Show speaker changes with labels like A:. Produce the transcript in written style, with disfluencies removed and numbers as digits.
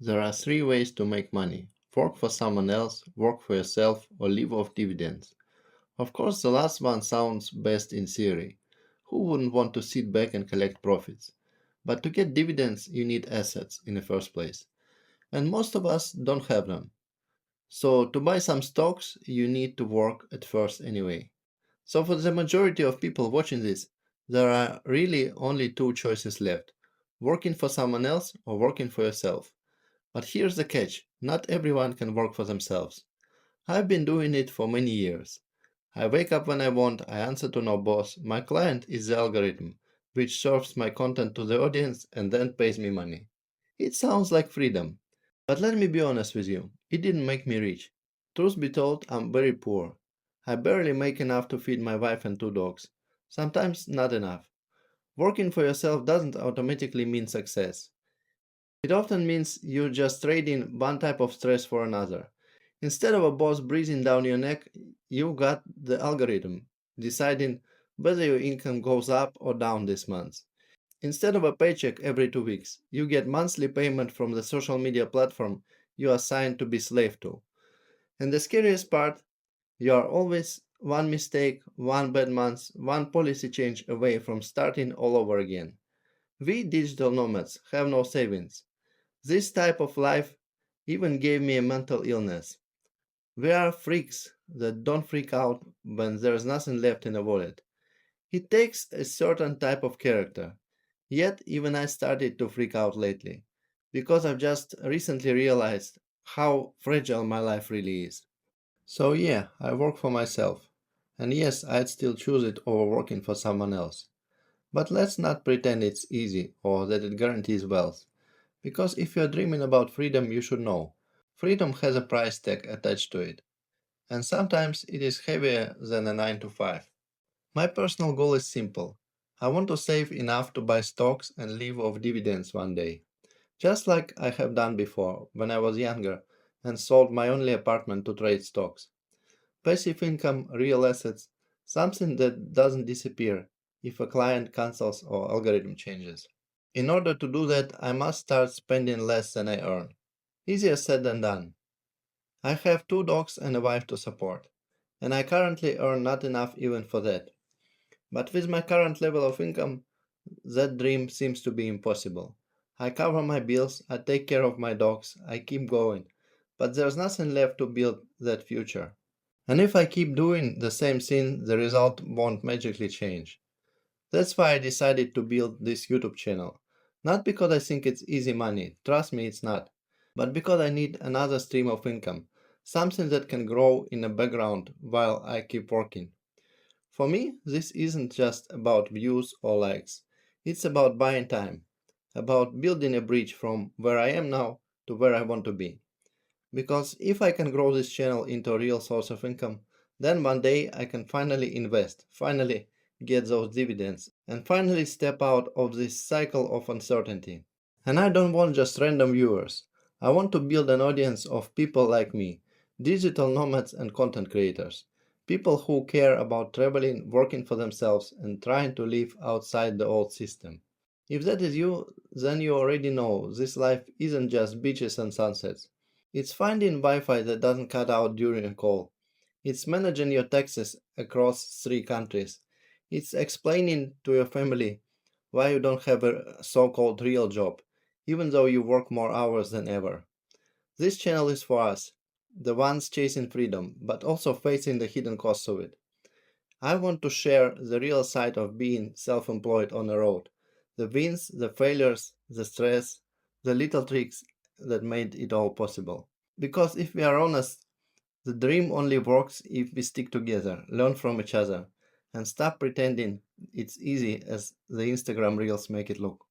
A: There are three ways to make money: work for someone else, work for yourself, or live off dividends. Of course, the last one sounds best in theory. Who wouldn't want to sit back and collect profits? But to get dividends, you need assets in the first place. And most of us don't have them. So, to buy some stocks, you need to work at first anyway. So, for the majority of people watching this, there are really only two choices left: working for someone else or working for yourself. But here's the catch: not everyone can work for themselves. I've been doing it for many years. I wake up when I want, I answer to no boss. My client is the algorithm, which serves my content to the audience and then pays me money. It sounds like freedom. But let me be honest with you, it didn't make me rich. Truth be told, I'm very poor. I barely make enough to feed my wife and two dogs. Sometimes not enough. Working for yourself doesn't automatically mean success. It often means you're just trading one type of stress for another. Instead of a boss breathing down your neck, you got the algorithm deciding whether your income goes up or down this month. Instead of a paycheck every 2 weeks, you get monthly payment from the social media platform you are assigned to be slave to. And the scariest part, you are always one mistake, one bad month, one policy change away from starting all over again. We digital nomads have no savings. This type of life even gave me a mental illness. We are freaks that don't freak out when there's nothing left in the wallet. It takes a certain type of character. Yet, even I started to freak out lately, because I've just recently realized how fragile my life really is. So, yeah, I work for myself. And yes, I'd still choose it over working for someone else. But let's not pretend it's easy or that it guarantees wealth. Because if you're dreaming about freedom, you should know. Freedom has a price tag attached to it, and sometimes it is heavier than a 9 to 5. My personal goal is simple. I want to save enough to buy stocks and live off dividends one day, just like I have done before when I was younger and sold my only apartment to trade stocks. Passive income, real assets, something that doesn't disappear if a client cancels or algorithm changes. In order to do that, I must start spending less than I earn. Easier said than done. I have two dogs and a wife to support, and I currently earn not enough even for that. But with my current level of income, that dream seems to be impossible. I cover my bills, I take care of my dogs, I keep going, but there's nothing left to build that future. And if I keep doing the same thing, the result won't magically change. That's why I decided to build this YouTube channel. Not because I think it's easy money, trust me, it's not, but because I need another stream of income, something that can grow in the background while I keep working. For me, this isn't just about views or likes, it's about buying time, about building a bridge from where I am now to where I want to be. Because if I can grow this channel into a real source of income, then one day I can finally invest, finally get those dividends, and finally step out of this cycle of uncertainty. And I don't want just random viewers. I want to build an audience of people like me, digital nomads and content creators. People who care about traveling, working for themselves, and trying to live outside the old system. If that is you, then you already know this life isn't just beaches and sunsets. It's finding Wi Fi that doesn't cut out during a call. It's managing your taxes across 3 countries. It's explaining to your family why you don't have a so called real job, even though you work more hours than ever. This channel is for us, the ones chasing freedom, but also facing the hidden costs of it. I want to share the real side of being self employed on the road: the wins, the failures, the stress, the little tricks that made it all possible. Because if we are honest, the dream only works if we stick together, learn from each other, and stop pretending it's easy as the Instagram reels make it look.